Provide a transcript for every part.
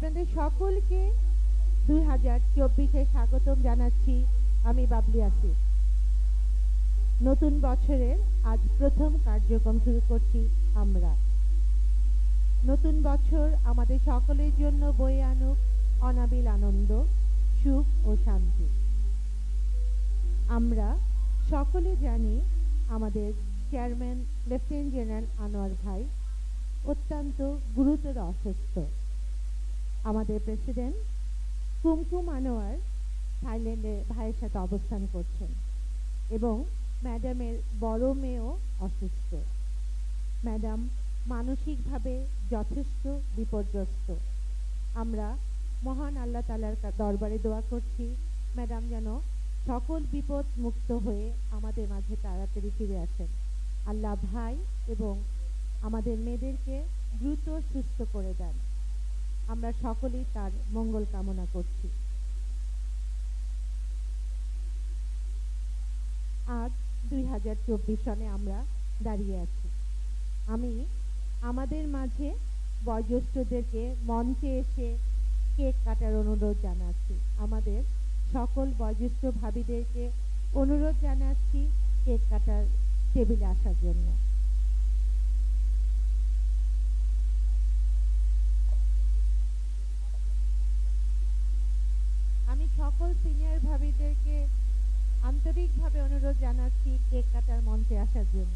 আপনাদের সকলকে 2024-এ স্বাগতম জানাচ্ছি। আমি বাবলি আসিফ। নতুন বছরের আজ প্রথম কার্যক্রম শুরু করছি আমরা। নতুন বছর আমাদের সকলের জন্য বয়ে আনুক অনাবিল আনন্দ, সুখ ও শান্তি। আমরা সকলে জানি আমাদের চেয়ারম্যান লেফটেন্যান্ট জেনারেল আনোয়ার ভাই অত্যন্ত গুরুতর অসুস্থ। আমাদের প্রেসিডেন্ট কুমকুম আনোয়ার থাইল্যান্ডে ভাইয়ের সাথে অবস্থান করছেন এবং ম্যাডামের বড় মেয়েও অসুস্থ। ম্যাডাম মানসিকভাবে যথেষ্ট বিপর্যস্ত। আমরা মহান আল্লাহ তাআলার দরবারে দোয়া করছি ম্যাডাম যেন সকল বিপদ মুক্ত হয়ে আমাদের মাঝে তাড়াতাড়ি ফিরে আসেন। আল্লাহ ভাই এবং আমাদের মেয়েদেরকে দ্রুত সুস্থ করে দেন। আমরা সকলেই তার মঙ্গল কামনা করছি। আজ 2024 সনে আমরা দাঁড়িয়ে আছি। আমি আমাদের মাঝে বয়োজ্যেষ্ঠদেরকে মঞ্চে এসে কেক কাটার অনুরোধ জানাচ্ছি। আমাদের সকল বয়োজ্যেষ্ঠ ভাবিদেরকে অনুরোধ জানাচ্ছি কেক কাটার টেবিলে আসার জন্য। আমি সকল সিনিয়র ভাবিদেরকে আন্তরিকভাবে অনুরোধ জানাচ্ছি কেক কাটার মঞ্চে আসার জন্য।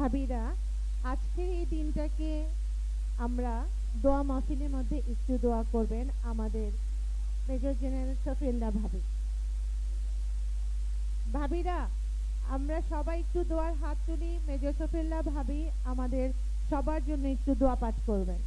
ভাবিরা, আজকের এই দিনটাকে আমরা দোয়া মাহফিলের মধ্যে একটু দোয়া করবেন আমাদের মেজর জেনারেল সফিউল্লাহ ভাবি। ভাবিরা, আমরা সবাই একটু দোয়ার হাত তুলি, মেজর সফিউল্লাহ ভাবি আমাদের সবার জন্য একটু দোয়া পাঠ করবেন।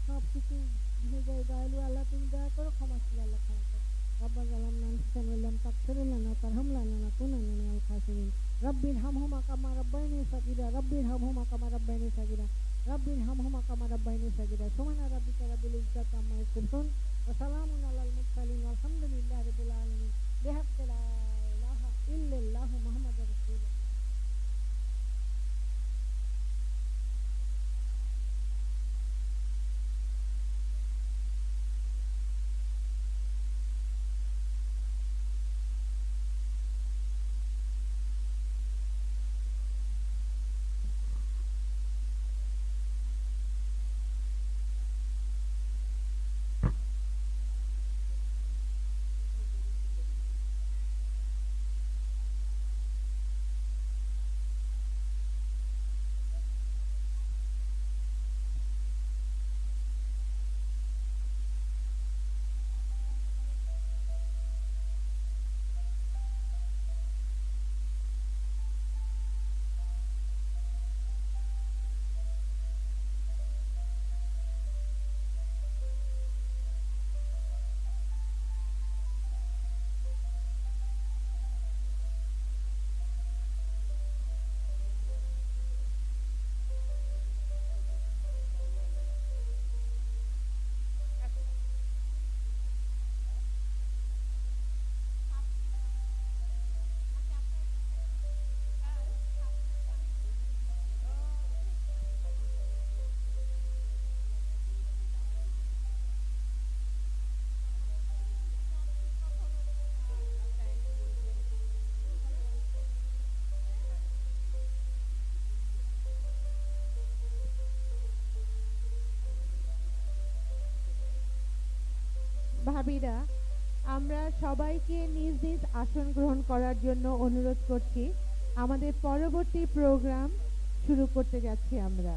সব কিছু ভেজে দয়ালু আল্লাহ তুমি দয়া করো, ক্ষমাশীল আল্লাহ ক্ষমা করো। ربنا ظلمنا أنفسنا وإن لم تغفر لنا وترحمنا لنكونن من الخاسرين. رب ارحمهما كما ربياني صغيرا رب ارحمهما كما ربياني صغيرا رب ارحمهما كما ربياني صغيرا. سبحان ربك رب العزة عما يصفون وسلام على المرسلين والحمد لله رب العالمين. بحق لا إله إلا الله محمد رسول الله. ভাবিরা, আমরা সবাইকে নিজ নিজ আসন গ্রহণ করার জন্য অনুরোধ করছি। আমাদের পরবর্তী প্রোগ্রাম শুরু করতে যাচ্ছি আমরা।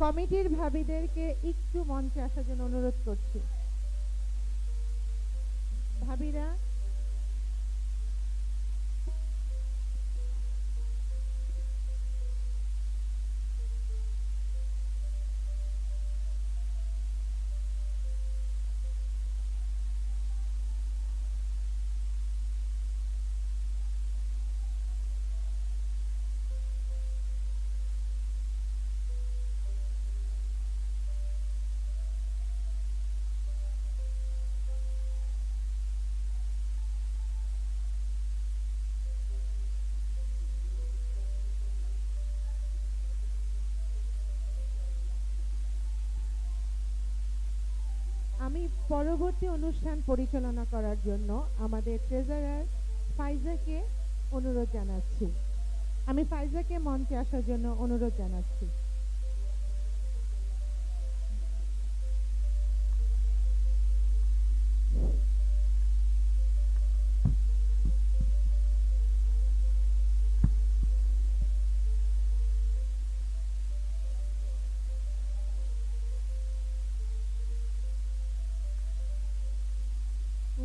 কমিটির ভাবিদেরকে একটু মঞ্চে আসার জন্য অনুরোধ করছি। ভাবিরা, আমি পরবর্তী অনুষ্ঠান পরিচালনা করার জন্য আমাদের ট্রেজারার ফাইজাকে অনুরোধ জানাচ্ছি। আমি ফাইজাকে মঞ্চে আসার জন্য অনুরোধ জানাচ্ছি।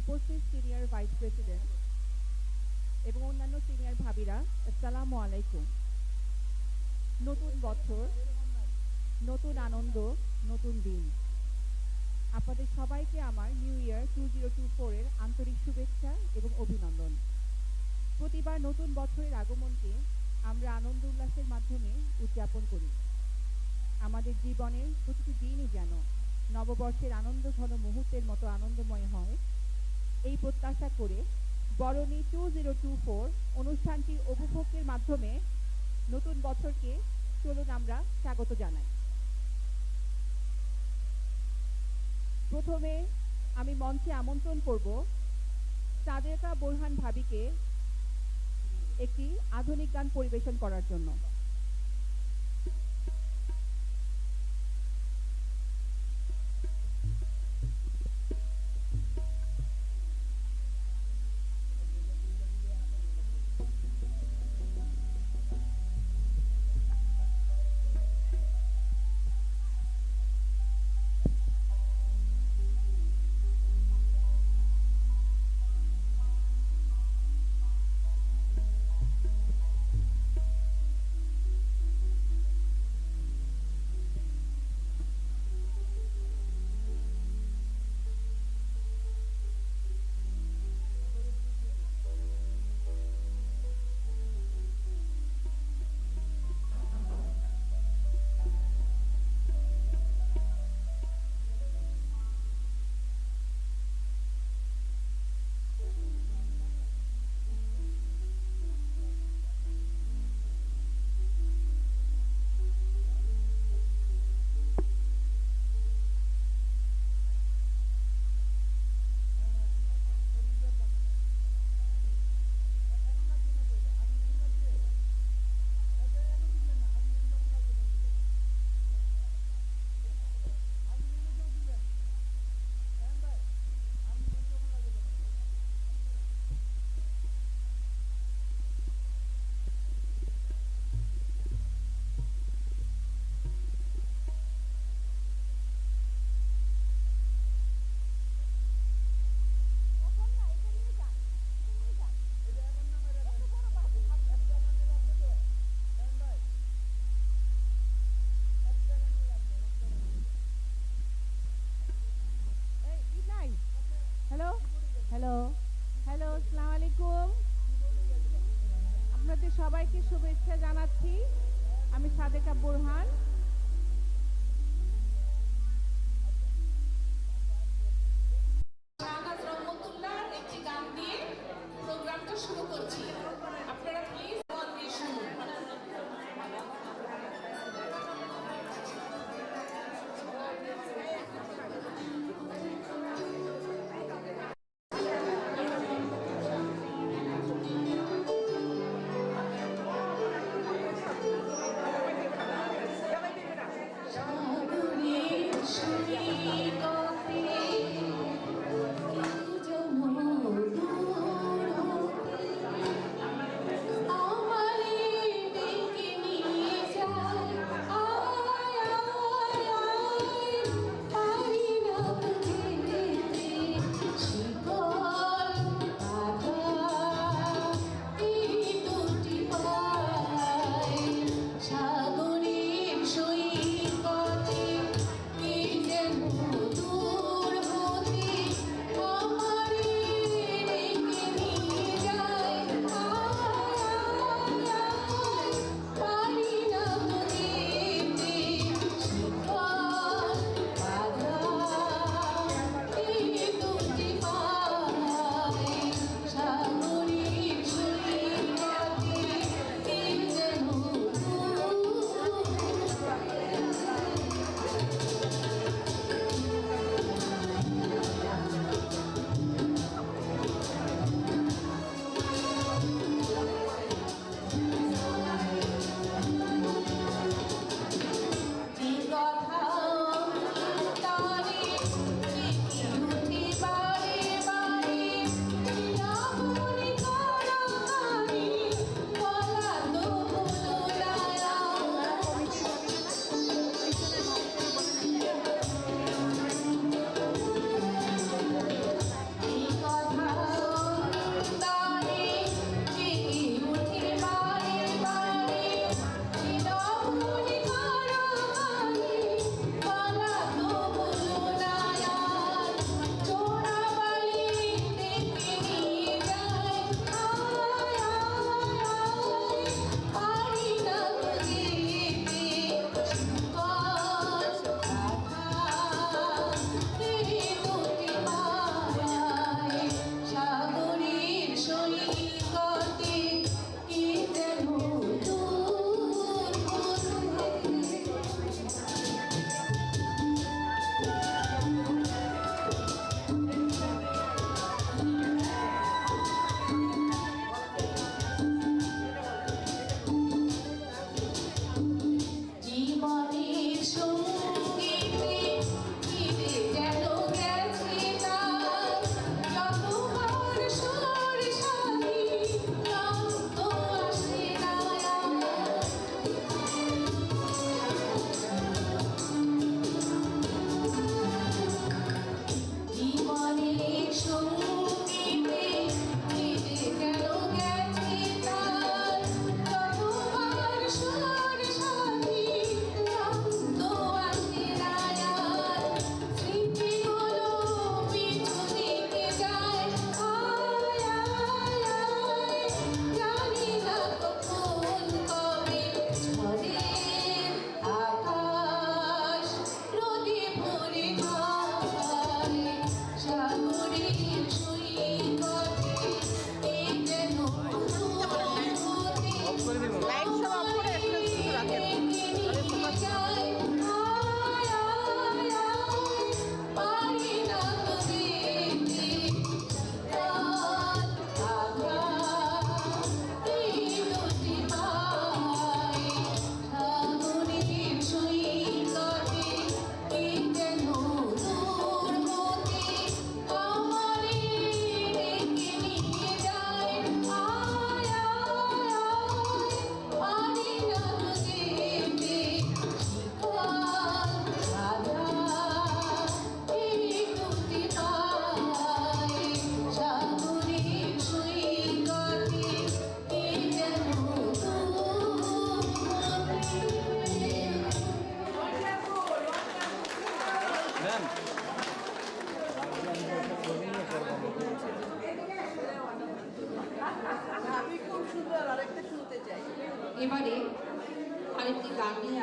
উপস্থিত সিনিয়র ভাইস প্রেসিডেন্ট এবং অন্যান্য সিনিয়র ভাবিরা, আসসালামু আলাইকুম। নতুন বছর নতুন আনন্দ, নতুন দিন। আপনাদের সবাইকে আমার নিউ ইয়ার 2024 এর আন্তরিক শুভেচ্ছা এবং অভিনন্দন। প্রতিবার নতুন বছরের আগমনকে আমরা আনন্দ উল্লাসের মাধ্যমে উদযাপন করি। আমাদের জীবনের প্রতিটি দিনই যেন নববর্ষের আনন্দঘন মুহূর্তের মতো আনন্দময় হয়, এই প্রত্যাশা করে বরণী 2024 অনুষ্ঠানটির উপভোগের মাধ্যমে নতুন বছরকে চলুন আমরা স্বাগত জানাই। প্রথমে আমি মঞ্চে আমন্ত্রণ করব সাদেকা বোরহান ভাবিকে একটি আধুনিক গান পরিবেশন করার জন্য। হ্যালো, আসসালামু আলাইকুম। আপনাদের সবাইকে শুভেচ্ছা জানাচ্ছি। আমি সাদেকা বোরহান। একটি গান দিয়ে প্রোগ্রামটা শুরু করছি। আপনারা প্লিজ মন দিয়ে শুনুন। Давай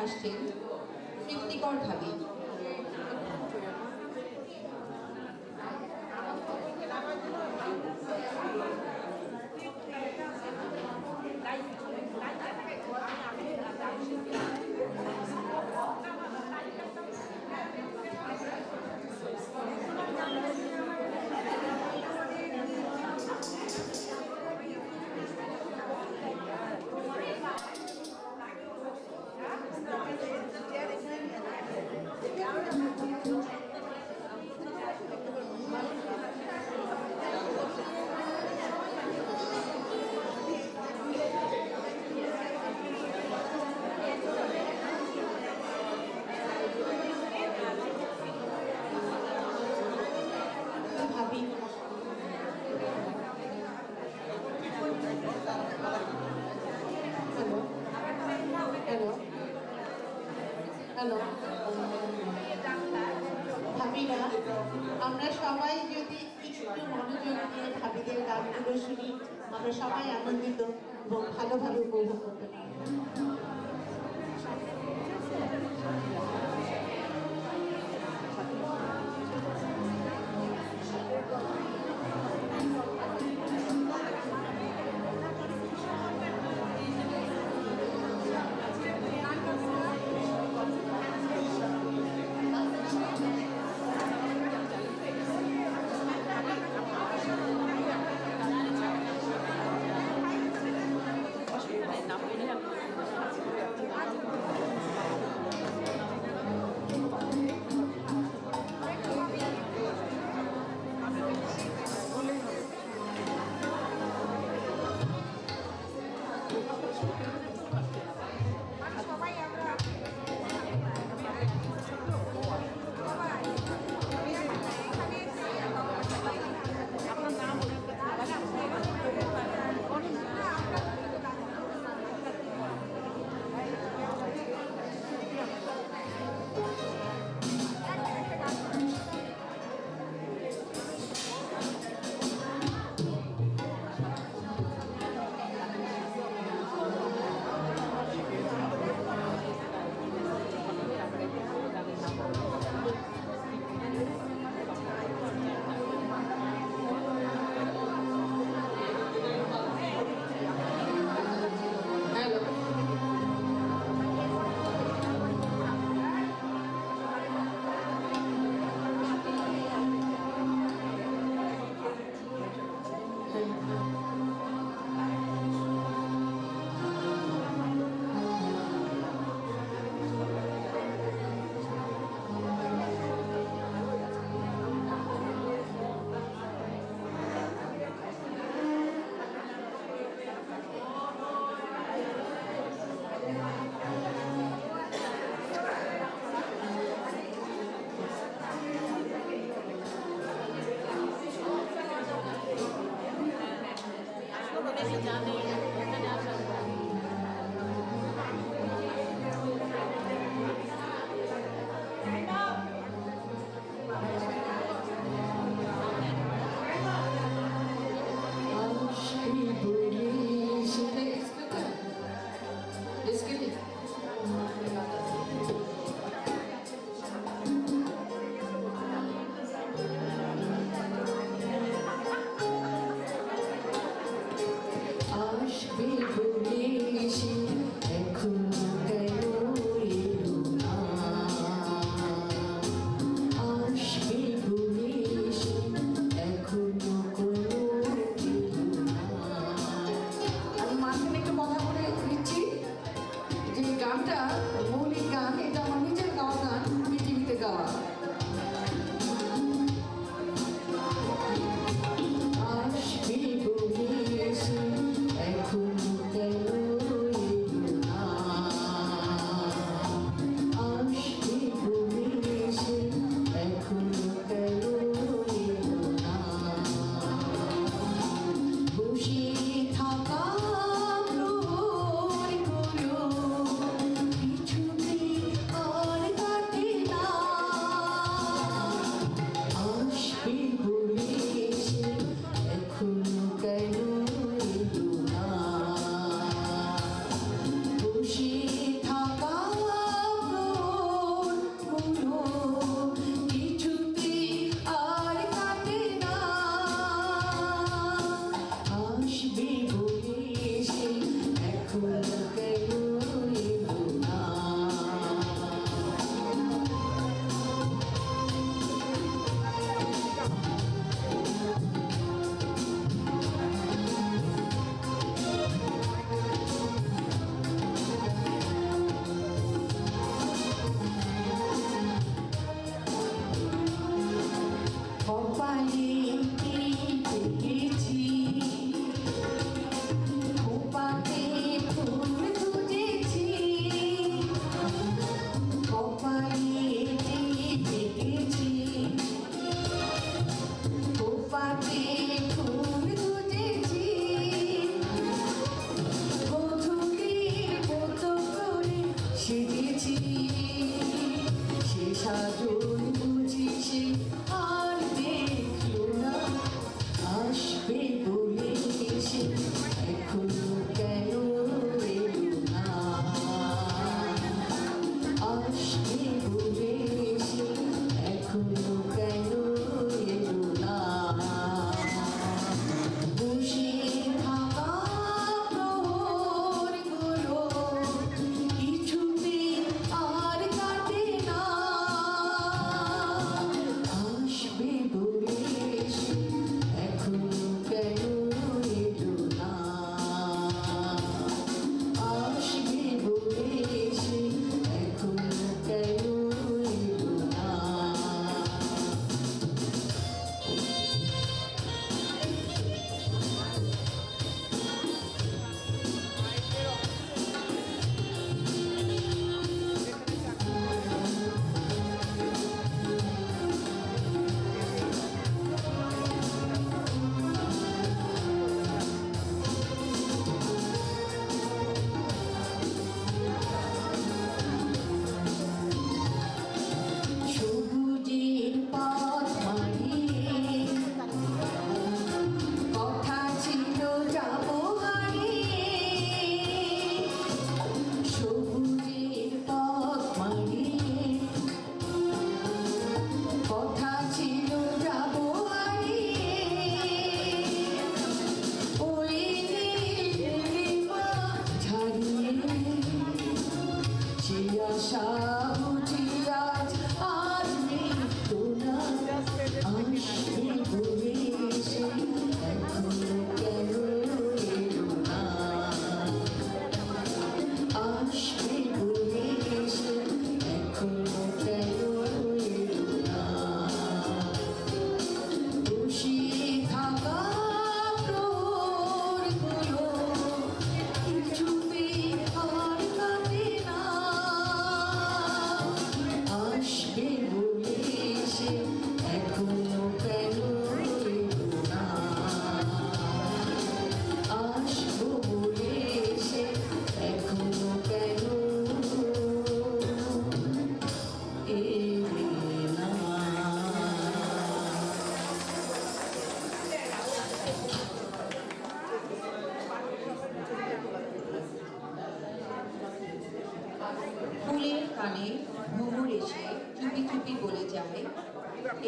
আসছেন তৃপ্তিকর ভাবে। ভাবি হ্যালো হ্যালো ভাবিরা, আমরা সবাই যদি একটু মনোযোগ দিয়ে ভাবিদের গানগুলো শুনি, আমরা সবাই আনন্দিত এবং ভালোভাবে উপভোগ করতে পারি।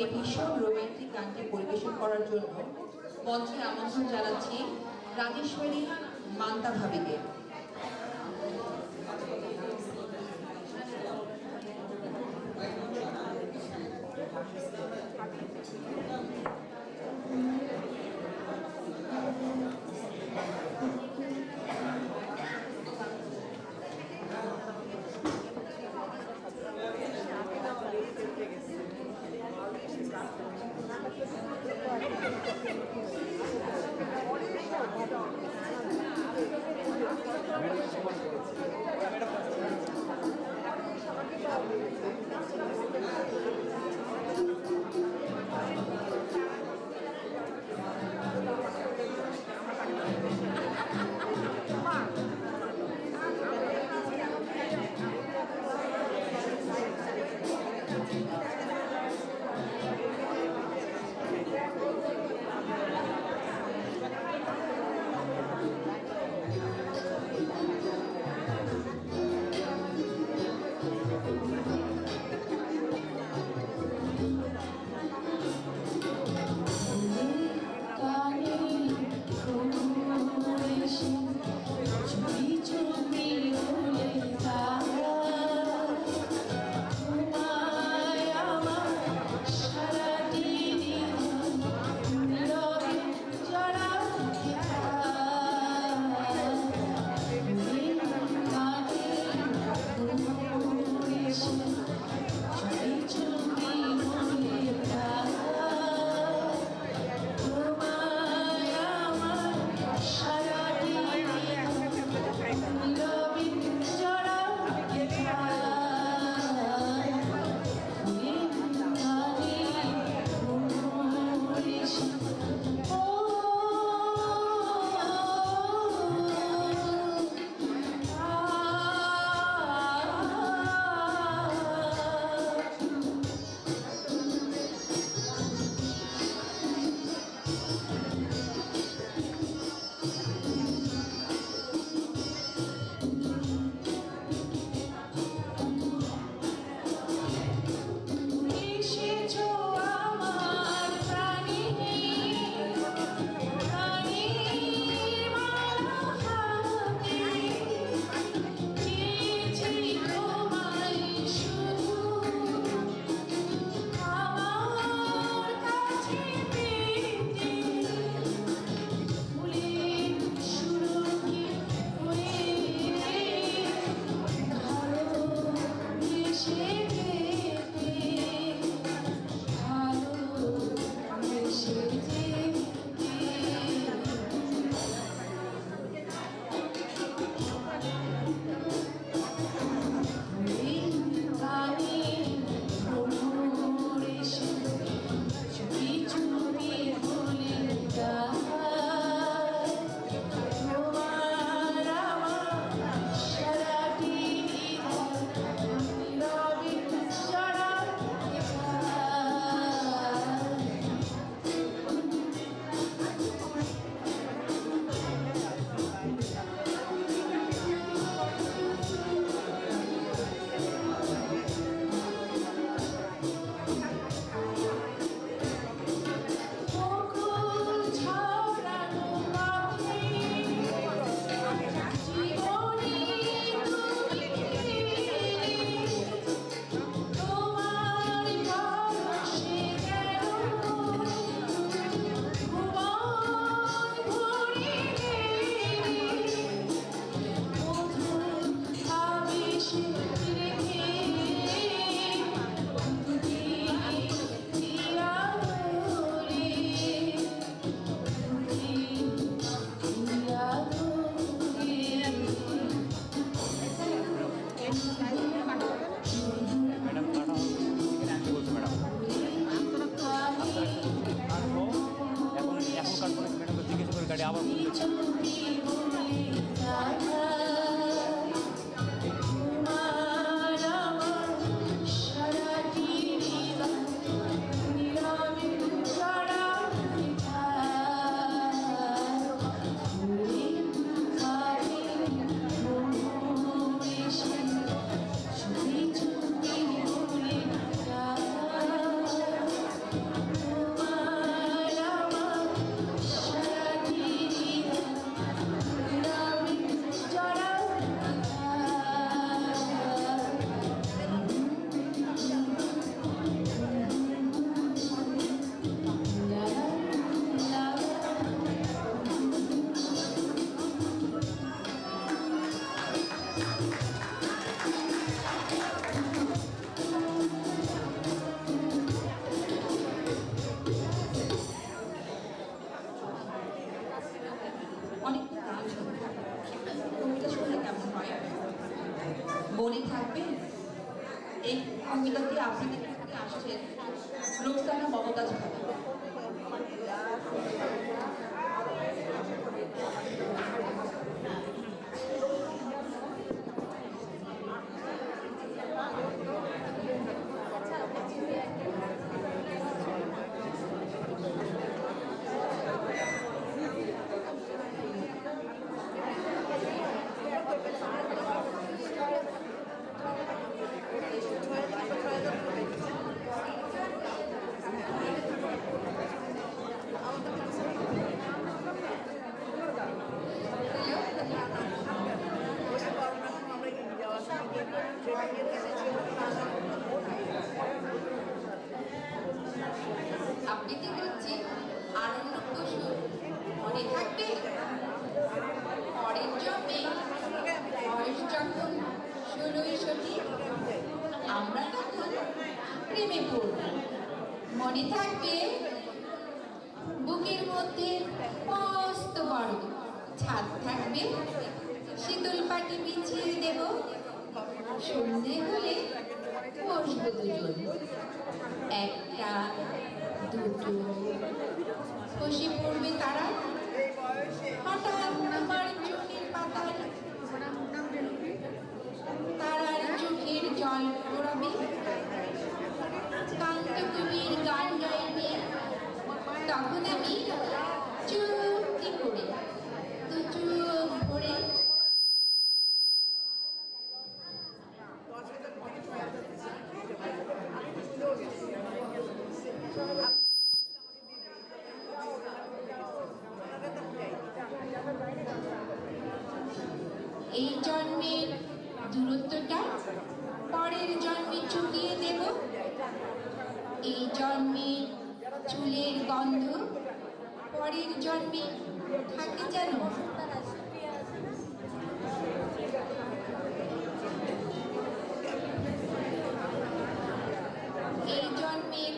এই ভীষণ রোমান্টিক গানটি পরিবেশন করার জন্য মঞ্চে আমন্ত্রণ জানাচ্ছি রাজেশ্বরী মান্তা ভাবিকে। মনে থাকবে? এই কবিতাটি আপনাদের থেকে আসছেন রোকসানা মমতাজ ভাবি। আবৃত্তি করছি আনন্দ কুসুম, মনে থাকবে? পরের জন্মে বয়স যখন 16ই সঠিক, আমরা তখন প্রেমে পড়ব, মনে থাকবে? বুকের মধ্যে মস্ত বড় ছাদ থাকবে, শীতল পাটি বিছিয়ে দেব, সন্ধে হলে বসবো দুজন, একটা দুটো, বসে পড়বে তারা, হঠাৎ আমার চোখের পাতায় তারার চোখের জল পড়াবে, কান্ত কবির গান গাইবে, তখন আমি চুপটি করে দু চোখ ভরে এই জন্মের দূরত্বটা পরের জন্মে চুকিয়ে দেব, এই জন্মে চুলের গন্ধ পরের জন্মে থাকে যেন, এই জন্মের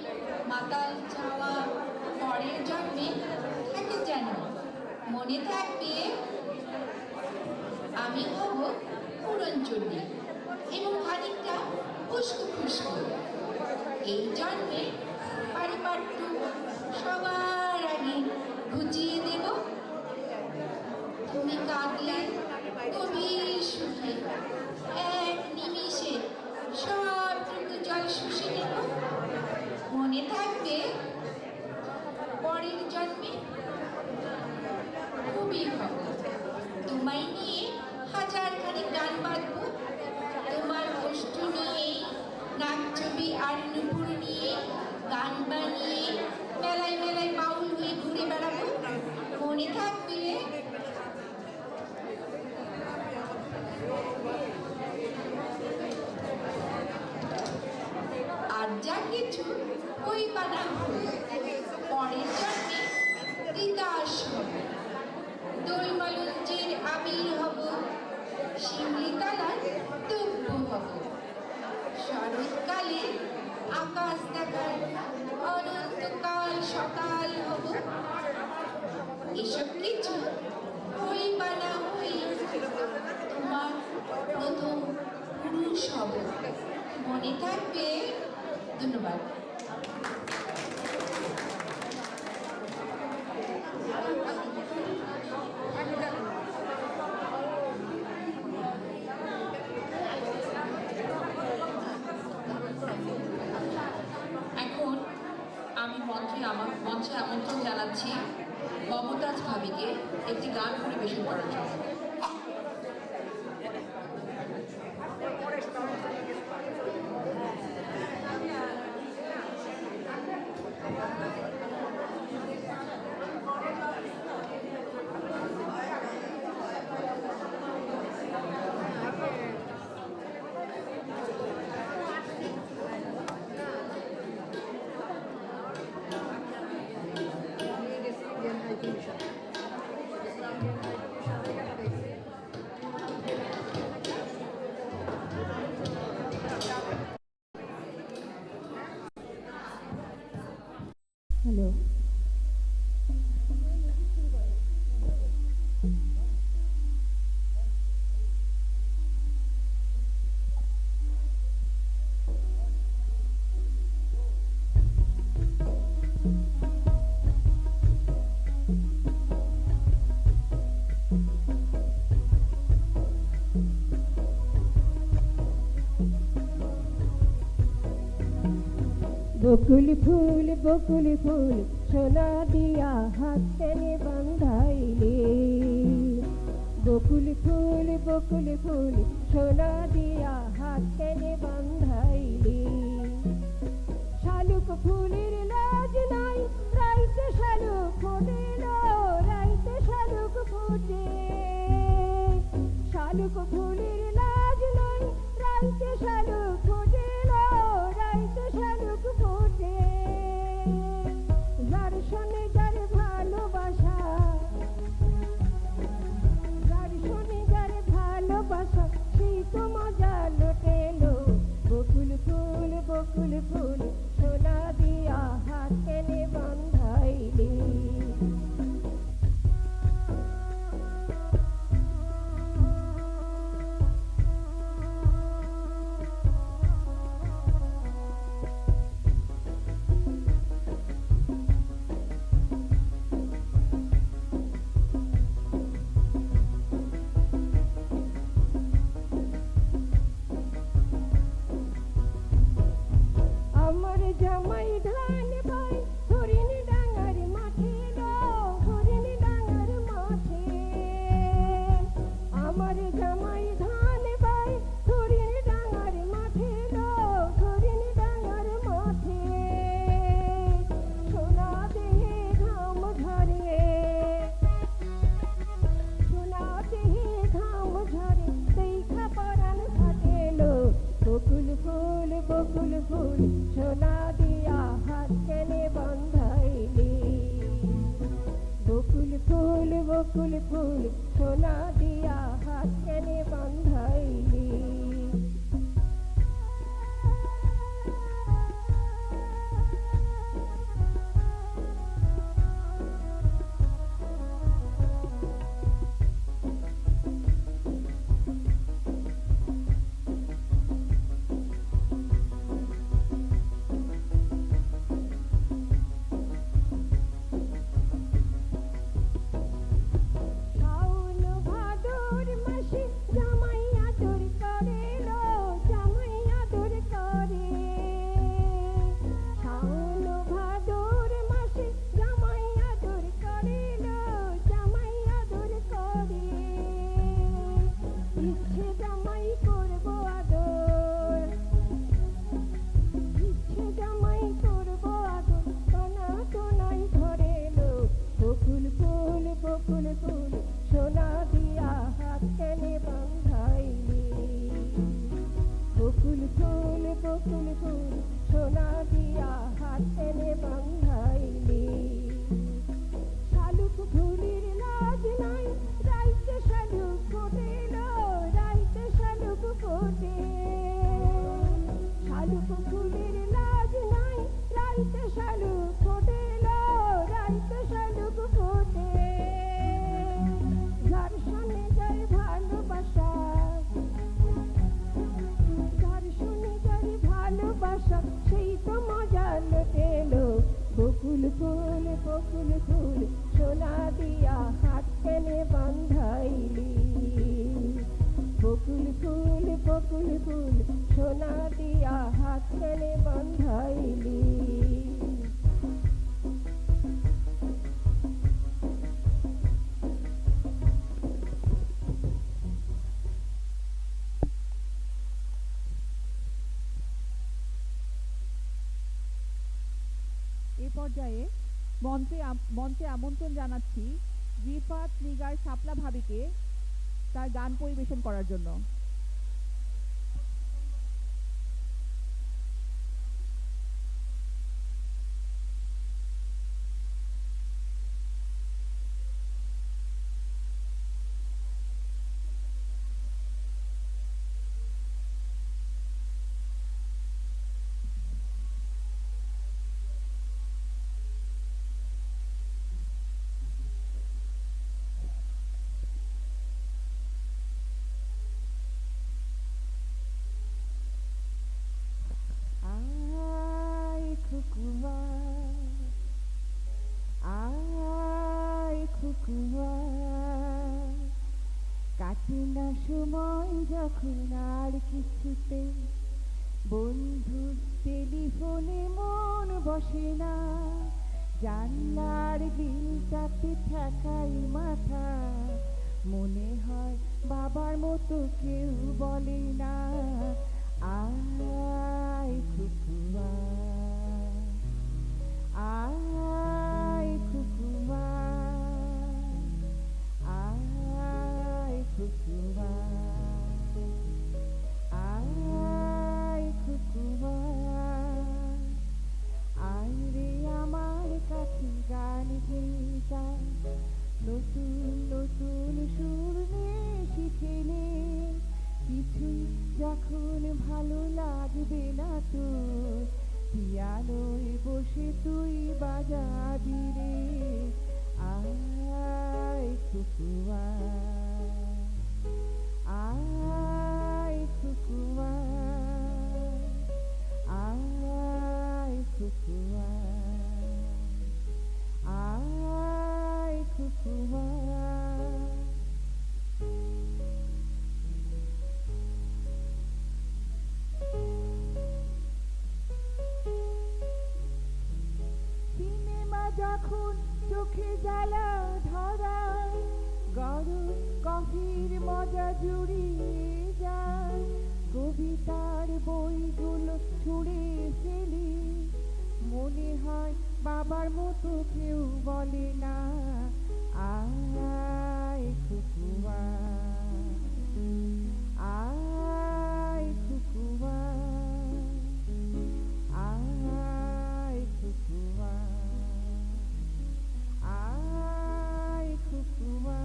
মাতাল চাওয়া পরের জন্মে থাকে যেন, মনে থাকবে? আমি হব পুরনচণ্ডী এবং খানিকটা ফুসকু ফুসকু, এই জন্মে পারিপাট্য সবার আগে ঘুচিয়ে দেব, তুমি কাঁদলে গভীর সুখে এক নিমিষে সবটুকু জল শুষে নেব, মনে থাকবে? পরের জন্মে খুবই হবে, তোমায় নিয়ে হাজারখানি গান বাঁধব, তোমার কষ্ট নিয়ে নাক ছবি আর নুপুর নিয়ে গান বানিয়ে মেলায় মেলায় বাউল হয়ে ঘুরে বেড়াবো, মনে থাকবে? আর যা কিছু ওই বানা পরের জন্মে তিতাস হবে, দোলমালঞ্চের আবির হব, শিমলিতলার দুব্য হব, শরৎকালে আকাশ দেখার অনন্তকাল সকাল হব, এসব কিছু ওই বানা হই তোমার প্রথম পুরুষ হব, মনে থাকবে? ধন্যবাদ। এখন আমি মঞ্চে আমন্ত্রণ জানাচ্ছি মমতাজ ভাবিকে একটি গান পরিবেশন করার জন্য। হ্যালো, বকুল ফুল সোনা দিয়া হাত টেনে বান্ধাইলে বকুল ফুল সোনা দিয়া হাত টেনে বান্ধাইলে শালুক ফুলের লাজ নাই রাইতে শালুক ফোটেল রাইতে শালুক ফোটে শালুক ফুলের লাজ নাই রাইতে শালুক ফোটেল রাইতে শালুক ফোটে যার শোনে যার ভালোবাসা যার শোনে যার ভালোবাসা সেই তো মজা লোটেলো বকুল ফুল সোনা দিয়া হাত টেনে বান্ধাইলে আমার জামাই ধান ভাই হরিণ ডাঙার মাঠে হরিণ ডাঙার মাঠে আমার জামাই ধান ভাই হরিণ ডাঙার মাঠে হরিণ ডাঙার মাঠে সোনা দেহে ঘাম ঝরে সোনা দেহে ঘাম ঝরে দেখা পরাণ ফাটেলো বকুল ফুল সোনা দিয়া হাত টেনে বান্ধাইলে বকুল ফুল সোনা দিয়া হাত টেনে বান্ধাইলে শাওন ভাদর মাসে জামাই আদর করে জামাই আদর করে শাওন ভাদর মাসে জামাই আদর করে জামাই আদর করে ইচ্ছে জামাই করব আদর ইচ্ছে জামাই করব আদর টোনা টোনাই ধরে বকুল ফুল সোনা দিয়া হাত টেনে বান্ধাইলে বকুল ফুল সোনা দিয়া হাত টেনে বান্ধাইলে শালুক ফুলের লাজ নাই রাইতে শালুক ফোটেল রাইতে শালুক ফোটে শালুক ফুলের লাজ নাই রাইতে শালুক ফোটেল রাইতে শালুক ফোটে যার শোনে যার ভালোবাসা যার শোনে যার ভালোবাসা সেই তো মজা লোটেলো বকুল ফুল সোনা দিয়া হাত টেনে বান্ধাইলি বকুল ফুল সোনা দিয়া হাত টেনে বান্ধাইলি এ পর্যায়ে মঞ্চে আমন্ত্রণ জানাচ্ছি রিফাত নিগার শাপলা ভাবিকে তার গান পরিবেশন করার জন্য। কাটে না সময় যখন আর কিছুতে বন্ধু টেলিফোনে মন বসে না, জানলার গিলটাতে ঠেকাই মাথা, মনে হয় বাবার মতো কেউ বলে না, আয় খুকুয়া, আয় খুকুয়া, আয় খুকুয়া, আয় খুকুয়া, আয় রে আমার কাছে গান গেইতা, নতুন নতুন সুর নে শিখে নে, কিছুই যখন ভালো লাগবে না তোর, পিয়ানোয় বসে তুই বাজাবি রে, আয় খুকুয়া, আয় খুকুয়া, আয় খুকুয়া, আয় খুকুয়া। সিনেমা যখন চোখে জ্বালা ধরায়, গরম কফির মজা জুড়িয়ে যায়, কবিতার বইগুলো ছুঁড়ে ফেলি, মনে হয় বাবার মতো কেউ বলে না, আয় খুকুয়া, আয় খুকুয়া, আয় খুকুয়া, আয় খুকুয়া,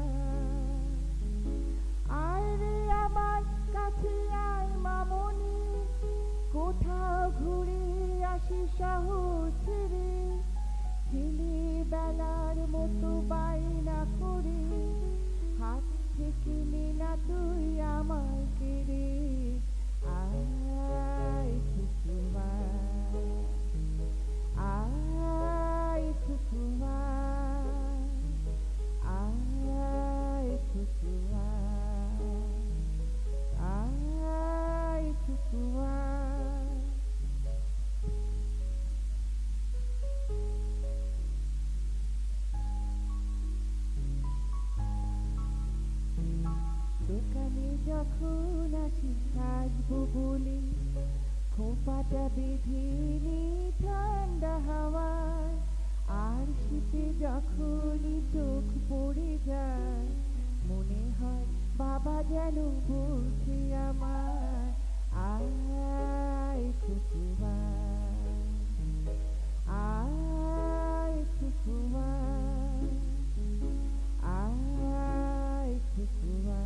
আয় রে আমার কাছে আয় মামনি, কোথাও ঘুরে আসি শহর ছেড়ে, ছেলেবেলার মতো বায়না করে, হাত থেকে নে না তুই আমায় কেড়ে, আয় খুকুয়া, আয় খুকুয়া, আয় খুকুয়া, আয় খুকুয়া। দোকানে যখন আসি সাজবো বলে, খোঁপাটা বেঁধে নি ঠান্ডা হাওয়ায়, আর শীতে যখনই চোখ পড়ে যায়, মনে হয় বাবা যেন বলছে আমার, আয় খুকুয়া, আয় খুকুয়া, আয় খুকুয়া,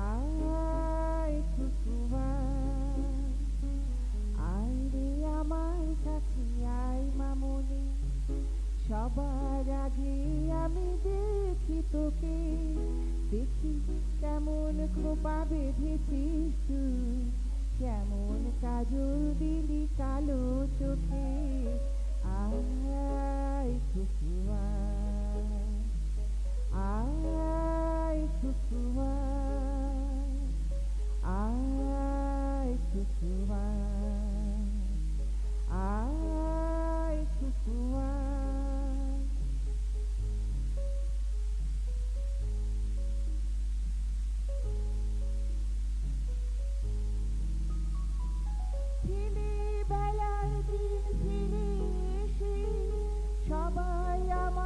আয় খুকুয়া, আয় রে আমার কাছে আয় মামনি, সবার আগে আমি দেখি তোকে, দেখি কেমন খোপা বেঁধেছিস তুই, কেমন কাজল দিলি কালো চোখে, আয় খুকুয়া, আয় খুকুয়া, আয় খুকুয়া, আয় খুকুয়া। ছেলেবেলার দিন ফিরে এসে সবাই আমার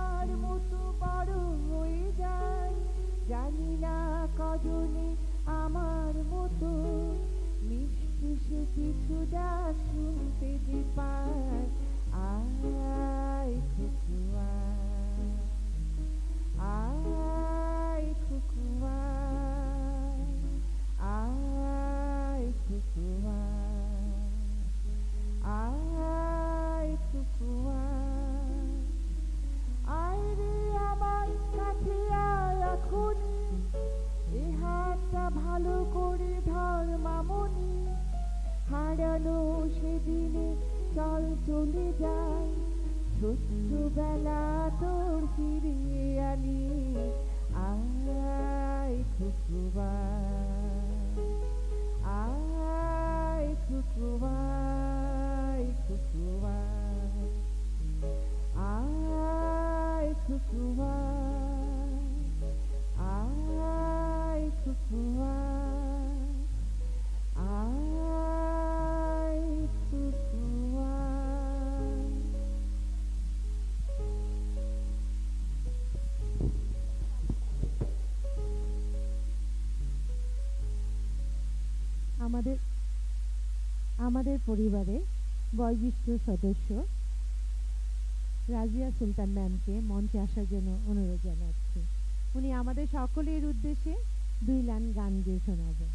আমাদের আমাদের পরিবারে বয়োজ্যেষ্ঠ সদস্য রাজিয়া সুলতান ম্যামকে মঞ্চে আসার জন্য অনুরোধ জানাচ্ছি। উনি আমাদের সকলের উদ্দেশ্যে 2 লাইন গান গেয়ে শোনাবেন।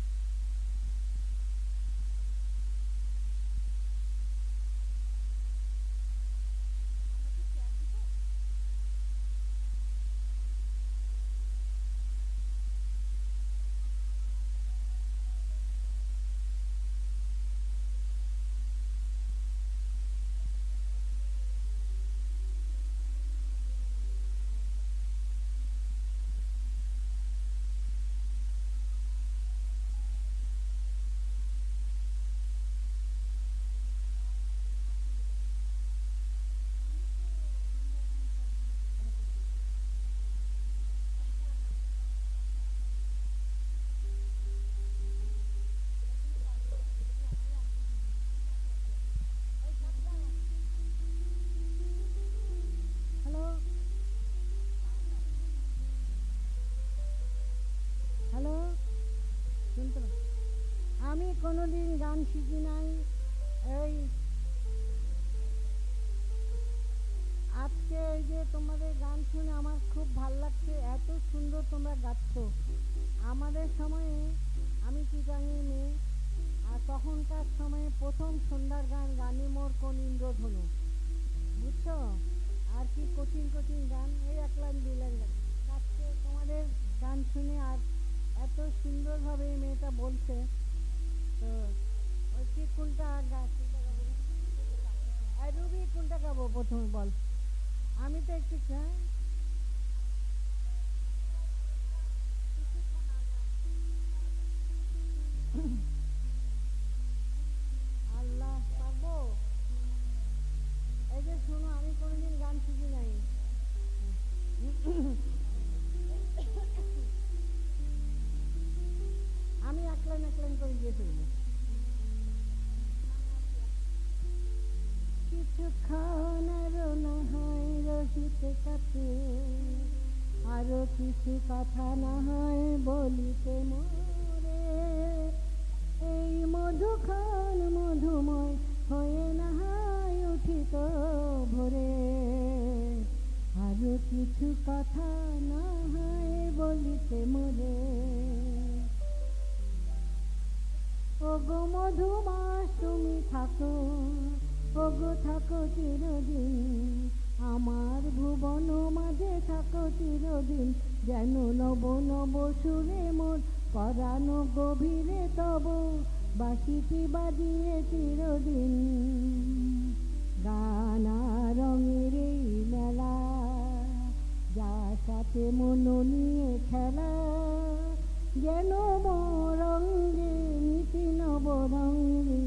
হ্যালো হ্যালো, শুনতে পাচ্ছ? আমি কোনোদিন গান শিখি নাই। এই আজকে এই যে তোমাদের গান শুনে আমার খুব ভাল লাগছে, এত সুন্দর তোমরা গাচ্ছ। আমাদের সময়ে আমি চিটাঙের মেয়ে, আর তখনকার সময়ে প্রথম সন্ধ্যার গান গানে মোর কোন ইন্দ্রধনু, বুঝছো? আর কি কঠিন কঠিন গান, এই 1 লাইন 2 লাইন গান। আজকে তোমাদের গান শুনে আর এত সুন্দরভাবে এই মেয়েটা বলছে, তো ওই কি কোনটা গাবো? রুবি কোনটা গাবো প্রথমে বল? আমি তো একটু আল্লাহ পারবো? এই যে শোনো, আমি কোনোদিন গান শিখি নাই। আমি 1 লাইন 1 লাইন করে গিয়ে ফেলবো। কিছুক্ষণ আরো না হয় রহিতে কাছে, আরো কিছু কথা না হয় বলিতে মোরে, এই মধুক্ষণ মধুময় হয়ে না হয় উঠিত ভোরে, আরো কিছু কথা না হয় বলিতে মোরে। ওগো মধুমাস তুমি থাকো, ওগো থাকো চিরদিন, আমার ভুবন মাঝে থাকো চিরদিন, যেন নব নব সুরে মোর পরানো গভীরে তব বাঁশিটি বাজিয়ে চিরদিন। গানা রঙের এই মেলা, যার সাথে মন নিয়ে খেলা, যেন মরঙ্গে নীতি নবরঙ্গে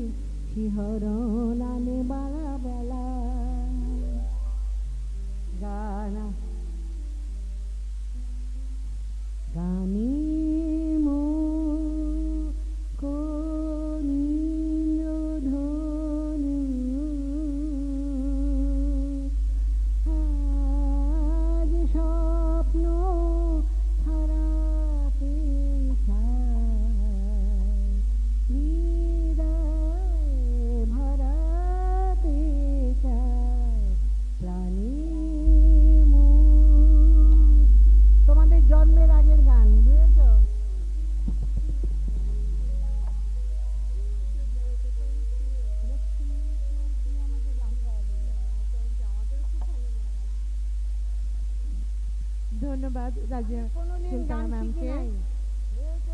শিহরণ আনে বাড়া বেলা। গানা গানে মো কোন ইন্দ্রধনু, আজ স্বপ্ন ছড়াতে চায়, হৃদয়ে ভরাতে চায় প্রাণের মন। তোমাদের জন্মের আগের গান, বুঝেছ? ধন্যবাদ রাজিয়া কোনোদিন সুলতানা গান শিখি ম্যামকে। নাই, বুঝেছ?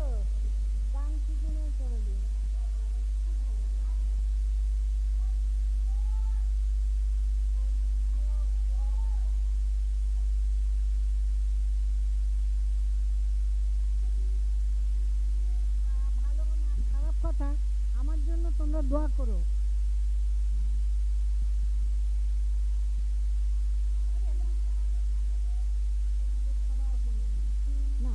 গান শিখি নাই কোনোদিন। ভালো না খারাপ কথা, আমার জন্য তোমরা দোয়া করো। না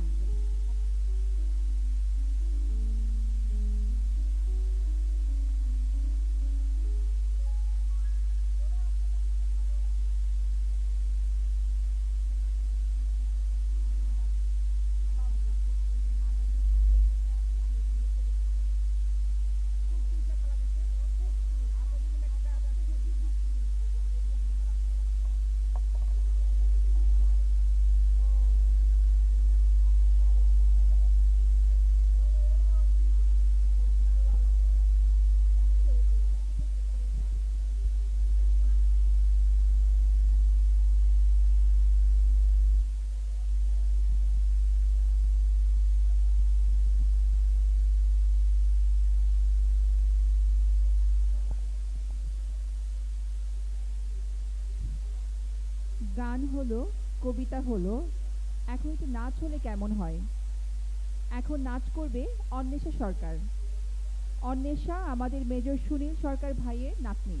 হলো, কবিতা হলো, এখন একটু নাচ হলে কেমন হয়? এখন নাচ করবে অন্বেষা সরকার। অন্বেষা আমাদের মেজর সুনীল সরকার ভাইয়ের নাতনি।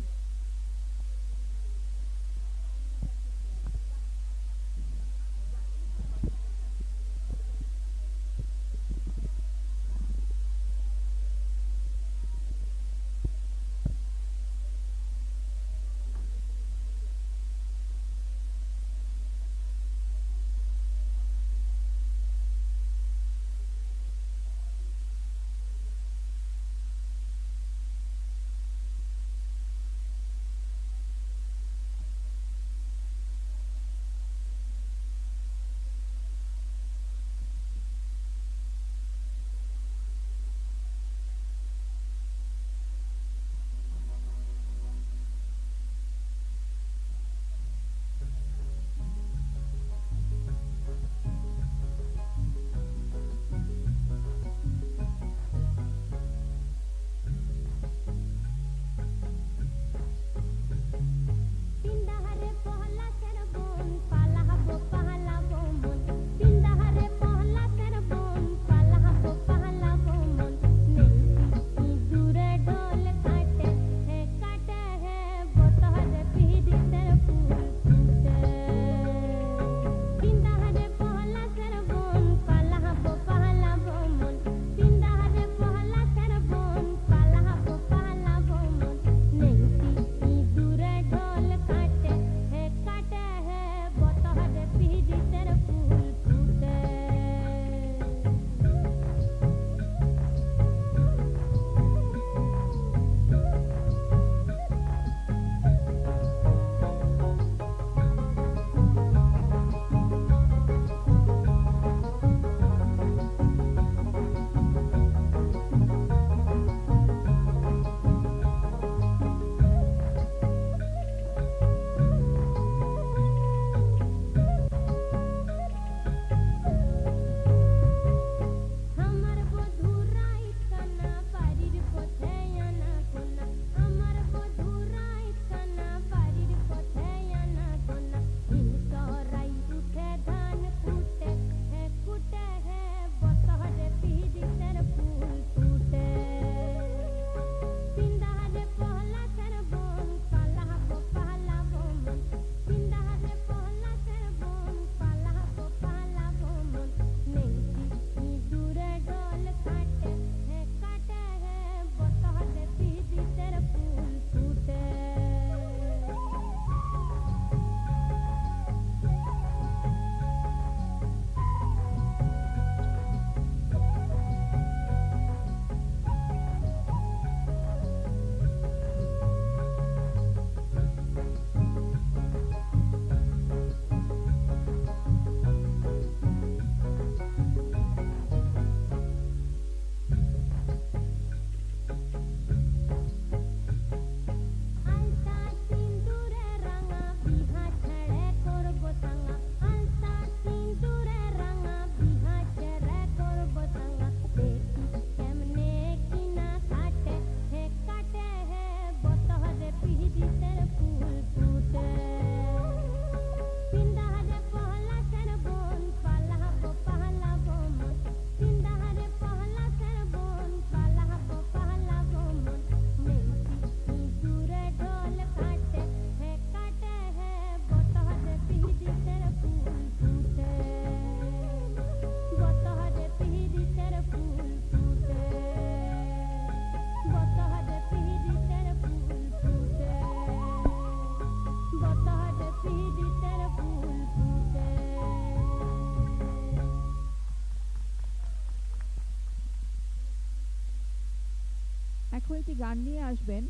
এখন একটি গান নিয়ে আসবেন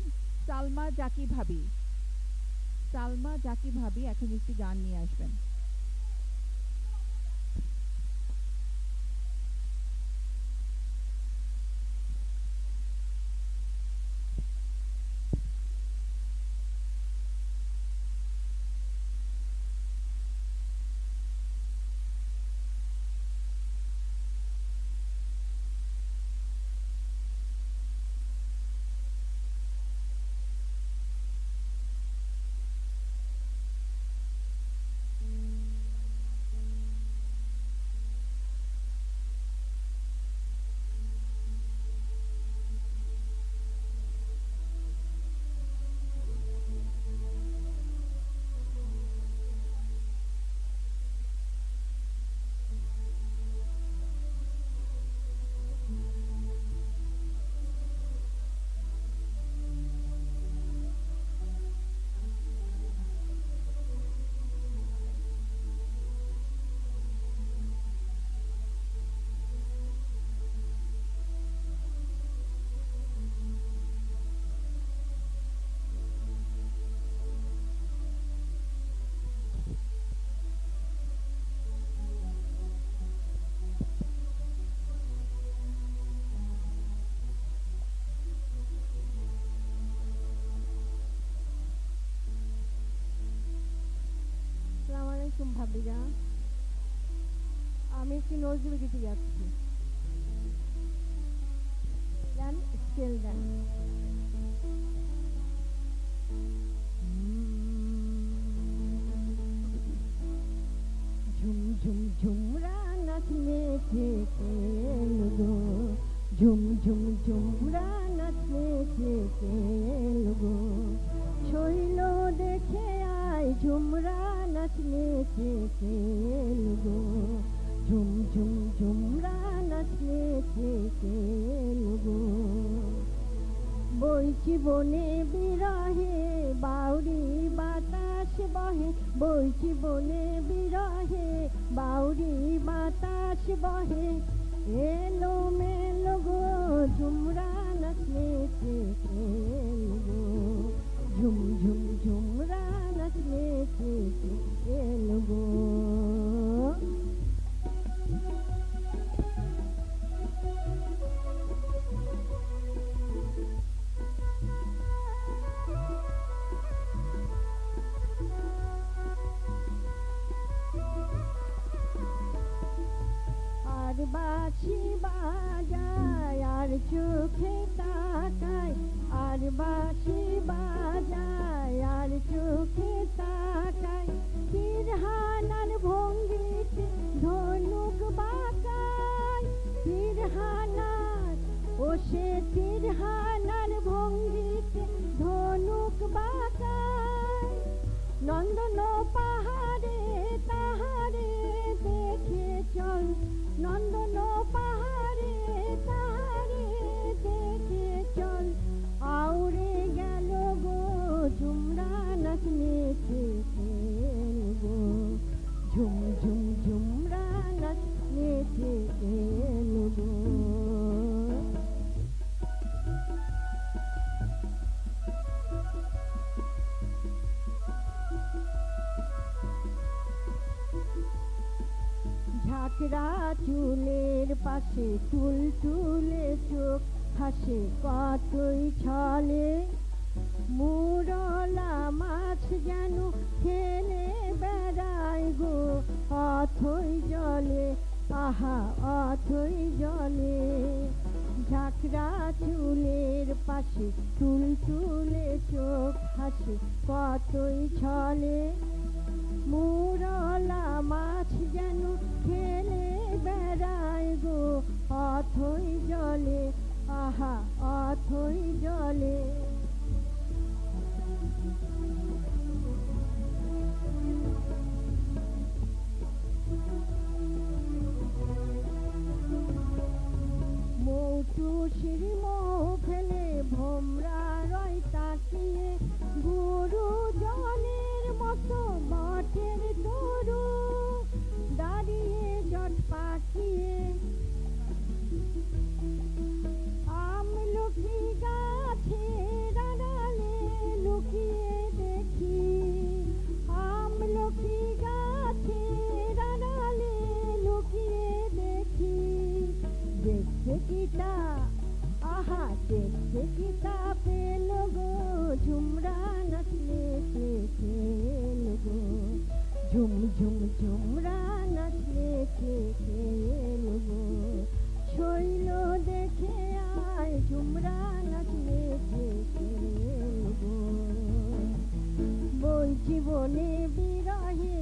সালমা জাকি ভাবি। সালমা জাকি ভাবি এখন একটি গান নিয়ে আসবেন। ভাবিরা, আমি একটি নজরুল গীতি গাচ্ছি। দেন স্কেল দেন। ঝুম ঝুম ঝুমরা নাচনেছে কেলগো, ঝুম ঝুম ঝুমরা নাচনেছে কেলগো, শৈল দেখে আয় ঝুমরা নাচনেছে কেলগো, ঝুম ঝুম ঝুমরা নাচনেছে কেলগো। বইছি বনে বিরহে বাউরি বাতাস বহে, বইছি বনে বিরহে বাউরি বাতাস বহে, এলো মেলো গো ঝুমরা নাচনেছে কেলগো, ঝুম ঝুম ঝুমরা নাচনেছে কেলগো। আর বাঁশি বাজায় আর চোখে তাকায়, আর বাঁশি বাজায় আর চোখে তাকায়, তীরহানার ভঙ্গিতে ধনুক বাঁকায়, তীরহানার ও সে তীরহানার ভঙ্গিতে ধনুক বাঁকায়, নন্দন পাহাড়ে তাহারে দেখে চল, নন্দন পাহাড়ে তাহারে দেখে চল, আউরে গেল গো ঝুমরা নাচনেছে কেলগো, ঝুম ঝুম ঝুমরা নাচনেছে কেলগো। ঝাঁকড়া চুলের পাশে টুলটুলে চোখ হাসে কতই ছলে, মুরলা মাছ যেন খেলে বেড়ায় গো অথই জলে, আহা অথই জলে। ঝাঁকড়া চুলের পাশে টুলটুলে চোখ হাসে কতই ছলে, মুরলা মাছ যেন খেলে বেড়ায় গো অথই জলে, আহা অথই জলে। মৌটুসির মৌ ফেলে ভোমরা রয় তাকিয়ে, গুরু জনের মতো বটের তরু দাঁড়িয়ে জট পাকিয়ে, আমলকি গাছের আড়ালে লুকিয়ে দেখি, আমলকি গাছের আড়ালে লুকিয়ে দেখি, দেখতে কিটা আহা দেখতে কিটা পেল গো ঝুমরা নাচনেছে কেলগো, ঝুম ঝুম ঝুমরা নাচনেছে কেলগো, শৈল দেখে আয় ঝুমরা নাচনেছে কেলগো। বইছি বনে বিরহে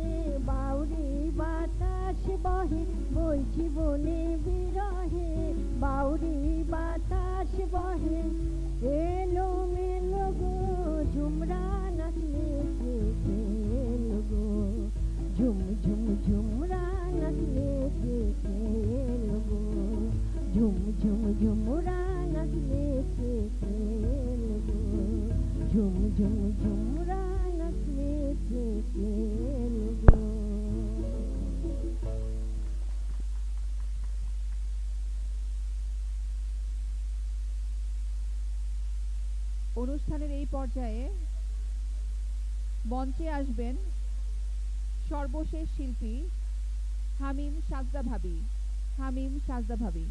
বাউরি বাতাস বহে, বইছি বনে বিরহে বাউরি বাতাস বহে, এলো মেলো গো ঝুমরা নাচনেছে কেলগো, ঝুম ঝুম ঝুমরা নাচনেছে কেলগো, ঝুম ঝুম ঝুমরা নাচনেছে কেলগো, ঝুম ঝুম ঝুমরা নাচনেছে কেলগো। অনুষ্ঠানের এই পর্যায়ে মঞ্চে আসবেন সর্বশেষ শিল্পী হামিম সাজদা ভাবি। হামিম সাজদা ভাবি।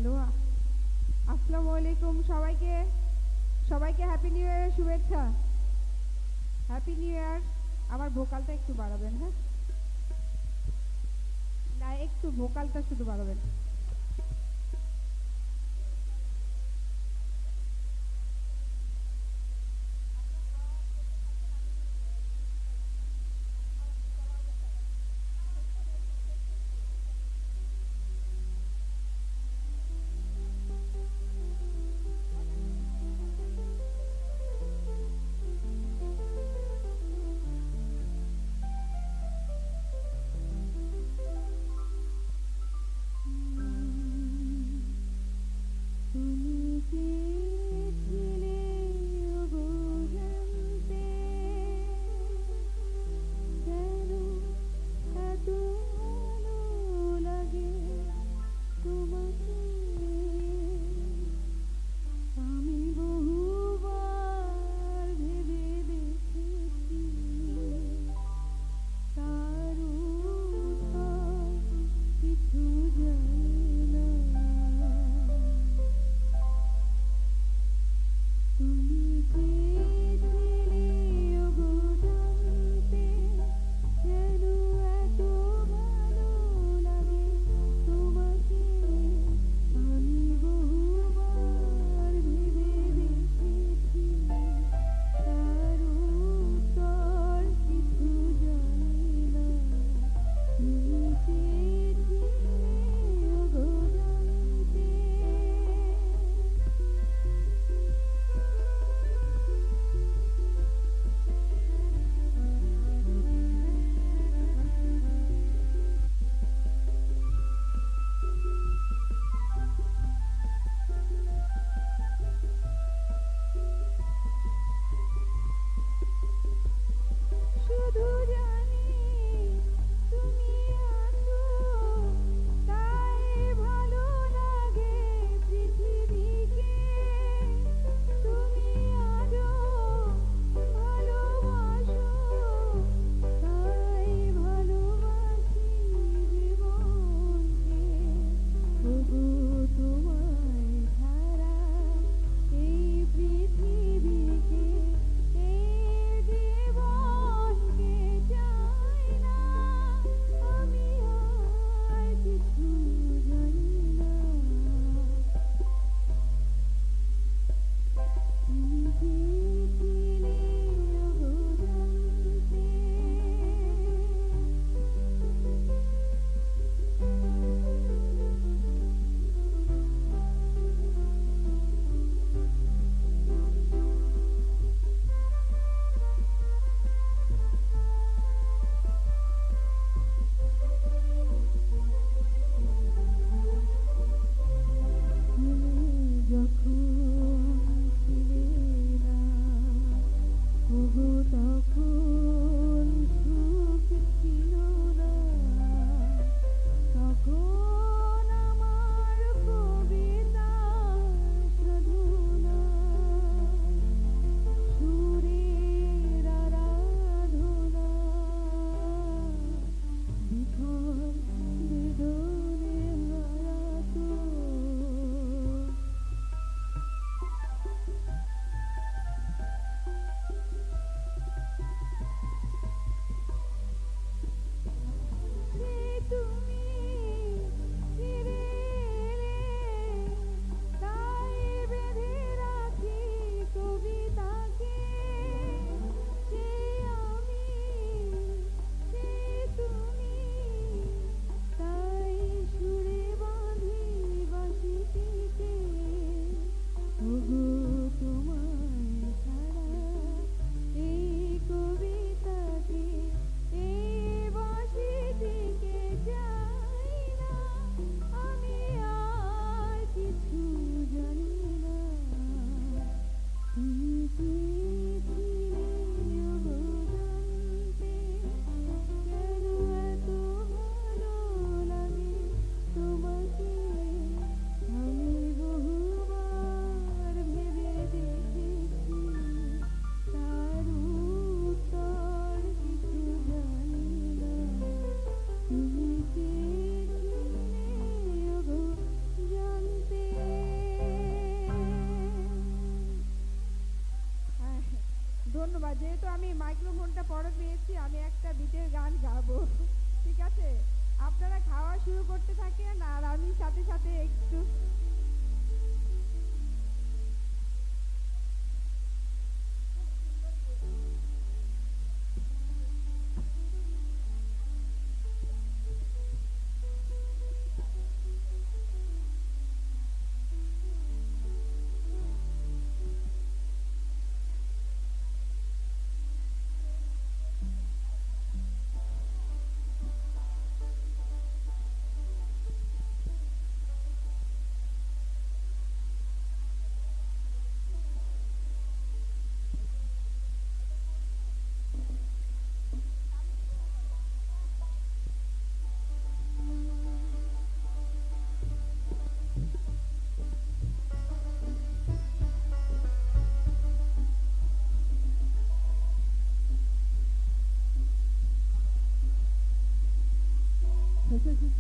হ্যালো, আসসালামু আলাইকুম সবাইকে। সবাইকে হ্যাপি নিউ ইয়ারের শুভেচ্ছা। হ্যাপি নিউ ইয়ার। আমার ভোকালটা একটু বাড়াবেন, হ্যাঁ? না, একটু ভোকালটা শুধু বাড়াবেন। ধন্যবাদ। যেহেতু আমি মাইক্রোফোনটা পরে পেয়েছি, আমি একটা বিটের গান গাবো। ঠিক আছে, আপনারা খাওয়া শুরু করতে থাকেন আর আমি সাথে সাথে একটু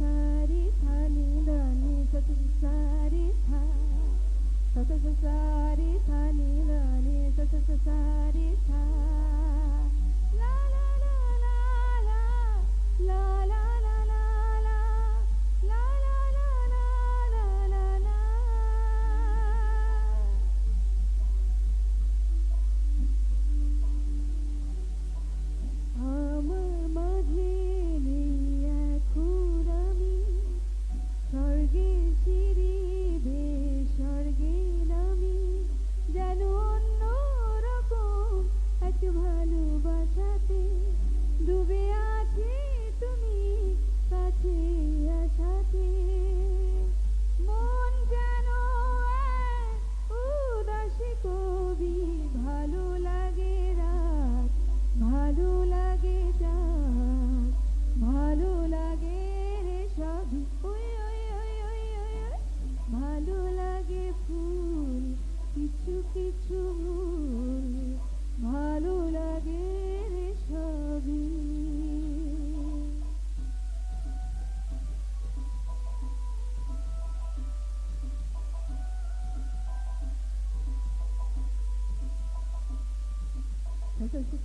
Sari thani rani sari tha sari thani rani sari tha la la la la la la la la la la la la la la la la আমার মাঝে নেই এখন আমি স্বর্গে সিঁড়ি বেয়ে স্বর্গে নামি যেন অন্য রকম এক ভালোবাসাতে ডুবে আছি তুমি কাছে আসাতে মন যেন এক উদাসী কবি ভালো লাগে রাত ভালো লাগে চাঁদ ভালো লাগে রে সবই ওই ওই ওই ওই ওই ওই ভালো লাগে ফুল কিছু কিছু ভুল ভালো লাগে রে সবই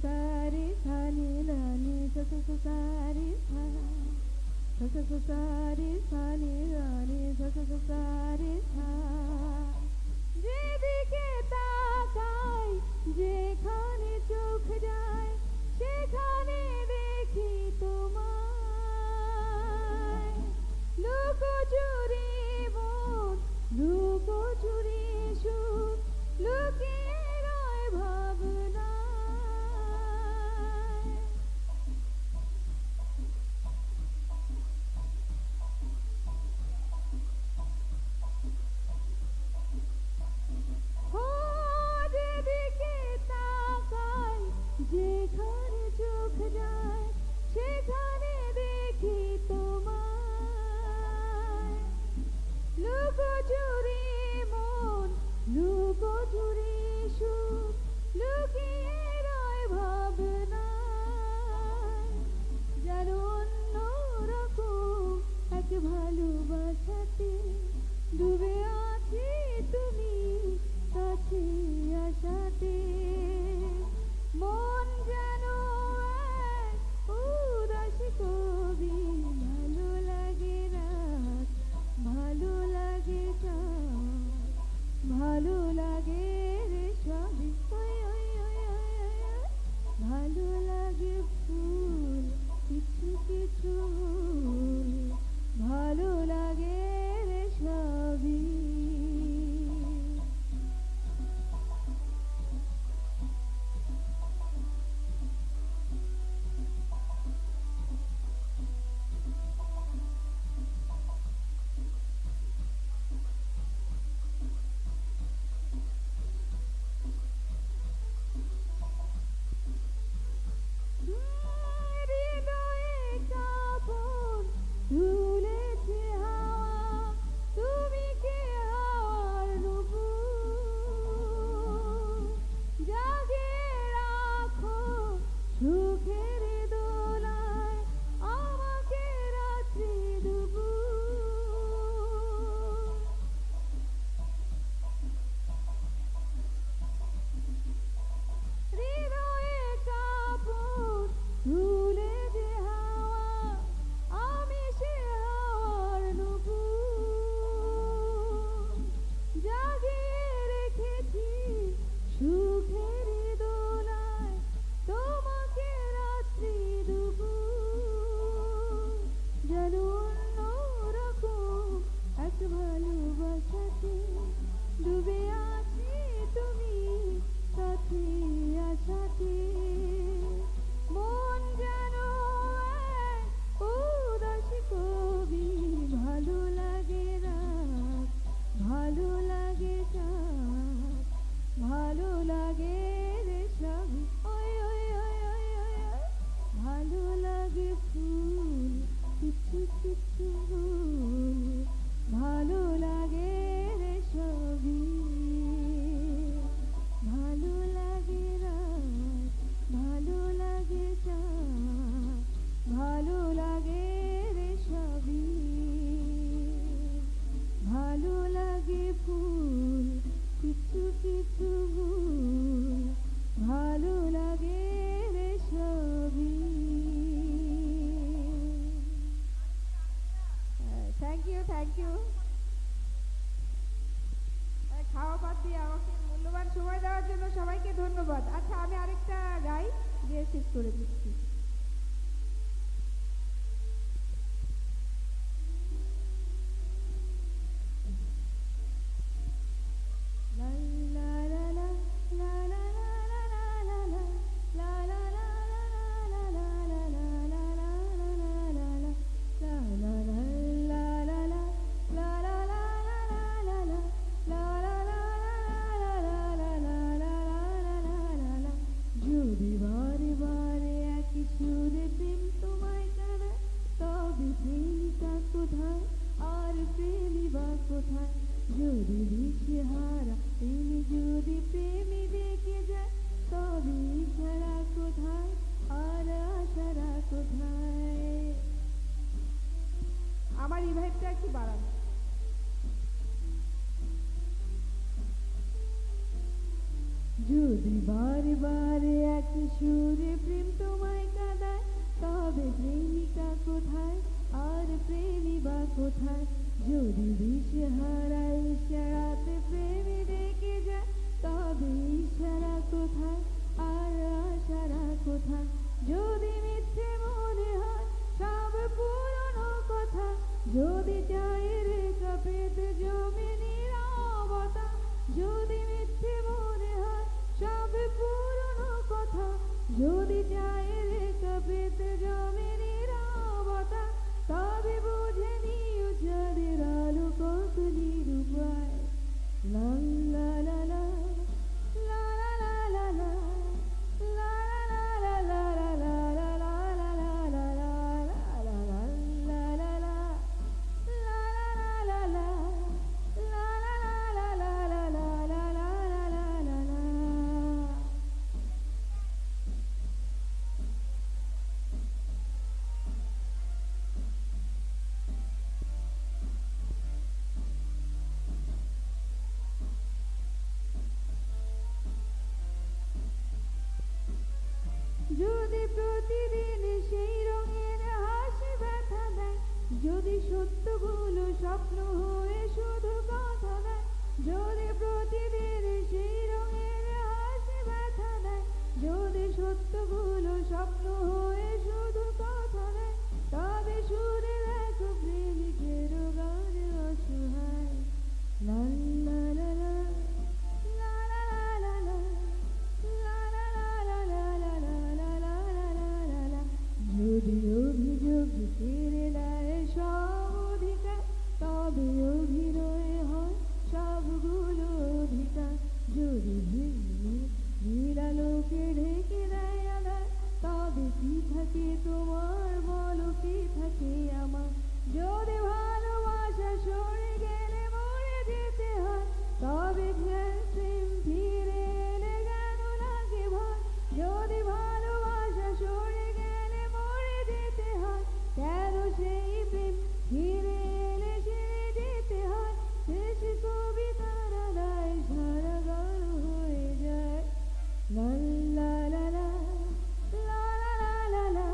sari thani rani sari tha sari thani rani sari tha যেদিকে তাকাই যেখানে চোখ যায় সেখানে দেখি তোমায় লুকোচুরি মন লুকোচুরি সুখ লুকিয়ে রয় ভাবনা যেদিকে তাকাই যেখানে চোখ যায় সেখানে দেখি তোমায় লুকোচুরি মন লুকোচুরি সুখ লুকিয়ে রয় ভাবনায় যেন অন্য রকম এক ভালোবাসাতে ডুবে আছি তুমি কাছে আসাতে মন যেন এক উদাসী কবি ভালো লাগে রাত ভালো লাগে চাঁদ ভালো লাগে রে সবই ওই ওই ওই ওই ওই ভালো লাগে ফুল কিছু ভালোবাসাতে ডুবে আছি তুমি সাথে আশাতে মন যেন এক উদাসী কবি ভালো লাগে রাত ভালো লাগে চাঁদ ভালো লাগে রে সবই ওই ওই ওই ওই ওই ওই। ভালো লাগে ফুল কিছু কিছু ফুল ভালো লাগে রে সবই ভালো লাগে রাত ভালো লাগে চাঁদ ভালো লাগে রে সবই ভালো লাগে ফুল কিছু কিছু ফুল ভালো লাগে রে সবই। Thank you thank you. খাওয়া বাদ দিয়ে আমাকে মূল্যবান সময় দেওয়ার জন্য সবাইকে ধন্যবাদ। আচ্ছা আমি আরেকটা গাই দিয়ে শেষ করে দিচ্ছি। La la la la la la la la la la la la la la la la la la যদি বারে বারে একই সুরে প্রেম তোমায় কাঁদায় তবে প্রেমিকা কোথায় আর প্রেমী বা কোথায় যদি দিশেহারা প্রেমী যদি প্রেমী দেখে যায় তবে ইশারা কোথায় আর আশারা কোথায়। আমার রিভাইভটা একটু বাড়ান। যদি বারে বারে একই সুরে প্রেম তোমায় কাঁদায় তবে প্রেমিকা কোথায় আর প্রেমী বা কোথায় যদি দিশেহারা ইশারাতে প্রেমী দেখে যায় তবে ইশারা কোথায় আর আশারা কোথায়। যদি মিথ্যে মনে হয় সব পুরনো কথা যদি চায় রেখা পেতে জমে নীরবতা যদি মিথ্যে মনে হয় সব পুরনো কথা যদি চায় রেখা পেতে জমে নীরবতা তবে বুঝে নিও চাঁদের আলো কত নিরুপায়। লা লা লা লা লা লা লা লা লা লা লা লা লা লা যদি প্রতিদিন সেই রঙের হাসি ব্যথা দেয় যদি সত্যগুলো স্বপ্ন হয়ে শুধু কথা দেয় যদি প্রতিদিন সেই রঙের হাসি ব্যথা দেয় যদি সত্যগুলো স্বপ্ন হয়ে শুধু কথা দেয় তবে সুরে দেখো প্রেমিকের গান অসহায়। লা লা লা লা লা লা লা লা যদি অভিযোগ কেড়ে নেয় সব অধিকার তবে অভিনয় হয় সবগুলো অধিকার যদি নীলালোকে ঢেকে দেয় আধার তবে কি থাকে তোমার বলো কি থাকে আমার। যদি ভালোবাসা সরে গেলে মরে যেতে হয় তবে প্রেম ফিরে এলে কেন লাগে ভয়। যদি ভালোবাসা সরে গেলে মরে যেতে হয় কেন সেই প্রেম ফিরে এলে ছেড়ে যেতে হয়। শেষ কবিতারা দায় সারা গান হয়ে যায়। লা লা লা লা লা লা লা লা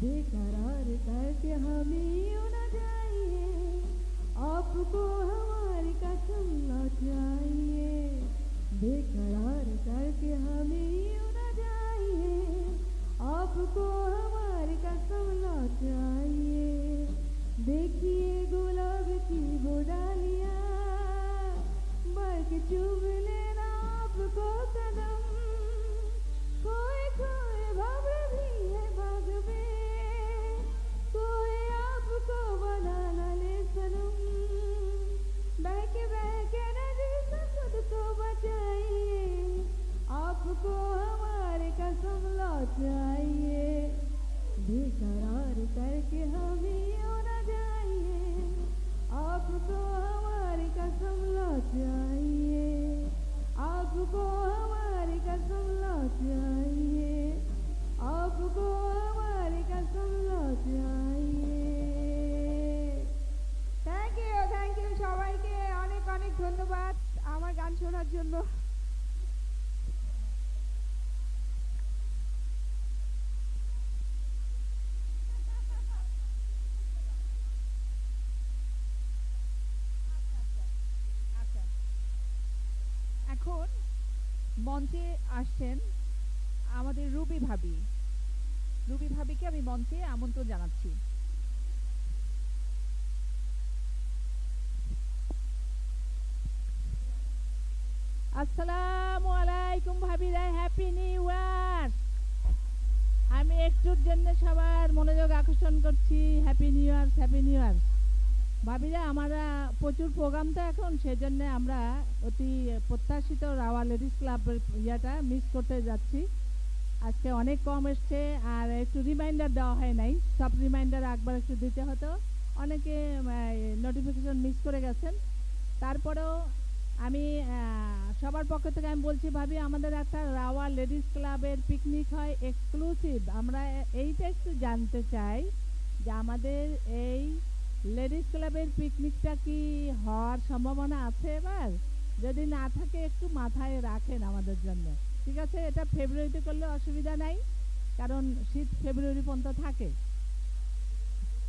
बेकरार करके हमें यूं न जाइए आपको हमारी कसम लौटाइए बेकरार करके हमें यूं न जाइए आपको हमारी कसम लौटाइए। মঞ্চে আসছেন আমাদের রুবি ভাবি। রুবি ভাবিকে আমি মঞ্চে আমন্ত্রণ জানাচ্ছি। আসসালামু আলাইকুম ভাবিরা, হ্যাপি নিউ ইয়ার। আমি একটুর জন্য সবার মনোযোগ আকর্ষণ করছি। Happy new year, happy new year. ভাবিরা, আমরা প্রচুর প্রোগ্রাম তো এখন, সেজন্য আমরা অতি প্রত্যাশিত রাওয়া লেডিস ক্লাবের ইয়েটা মিস করতে যাচ্ছি। আজকে অনেক কম এসছে, আর একটু রিমাইন্ডার দেওয়া হয় নাই। সব রিমাইন্ডার একবার একটু দিতে হতো, অনেকে নোটিফিকেশন মিস করে গেছেন। তারপরেও আমি সবার পক্ষ থেকে আমি বলছি, ভাবি আমাদের একটা রাওয়া লেডিস ক্লাবের পিকনিক হয় এক্সক্লুসিভ। আমরা এইটা একটু জানতে চাই যে আমাদের এই লেডিস ক্লাবের পিকনিকটা কি হওয়ার সম্ভাবনা আছে এবার? যদি না থাকে একটু মাথায় রাখেন আমাদের জন্য, ঠিক আছে? এটা ফেব্রুয়ারিতে করলে অসুবিধা নাই, কারণ শীত ফেব্রুয়ারি পর্যন্ত থাকে।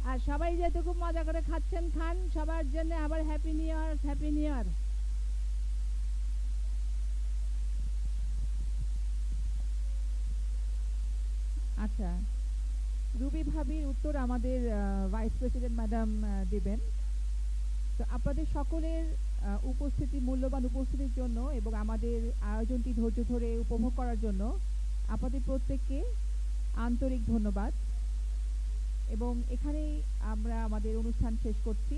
আর সবাই যেহেতু খুব মজা করে খাচ্ছেন, খান। সবার জন্য আবার happy new year, happy new ইয়ার। আচ্ছা, রুবি ভাবির উত্তর আমাদের ভাইস প্রেসিডেন্ট ম্যাডাম দেবেন। তো আপনাদের সকলের উপস্থিতি, মূল্যবান উপস্থিতির জন্য এবং আমাদের আয়োজনটি ধৈর্য ধরে উপভোগ করার জন্য আপনাদের প্রত্যেককে আন্তরিক ধন্যবাদ। এবং এখানেই আমরা আমাদের অনুষ্ঠান শেষ করছি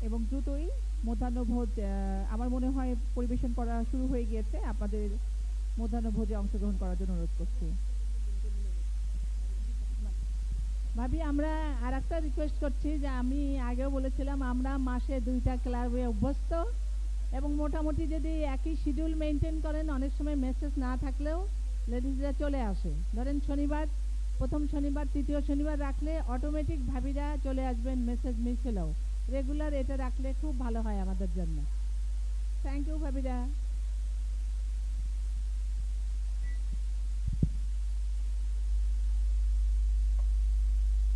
এবং দ্রুতই মধ্যাহ্নভোজ আমার মনে হয় পরিবেশন করা শুরু হয়ে গিয়েছে। আপনাদের মধ্যাহ্নভোজে অংশগ্রহণ করার জন্য অনুরোধ করছি। ভাবি, আমরা আর একটা রিকোয়েস্ট করছি, যে আমি আগেও বলেছিলাম আমরা মাসে 2টা ক্লাবে অভ্যস্ত, এবং মোটামুটি যদি একই শিডিউল মেনটেন করেন, অনেক সময় মেসেজ না থাকলেও লেডিসরা চলে আসে। ধরেন শনিবার, প্রথম শনিবার, তৃতীয় শনিবার রাখলে অটোমেটিক ভাবিরা চলে আসবেন, মেসেজ মিস হলেও। রেগুলার এটা রাখলে খুব ভালো হয় আমাদের জন্য। থ্যাংক ইউ ভাবিরা।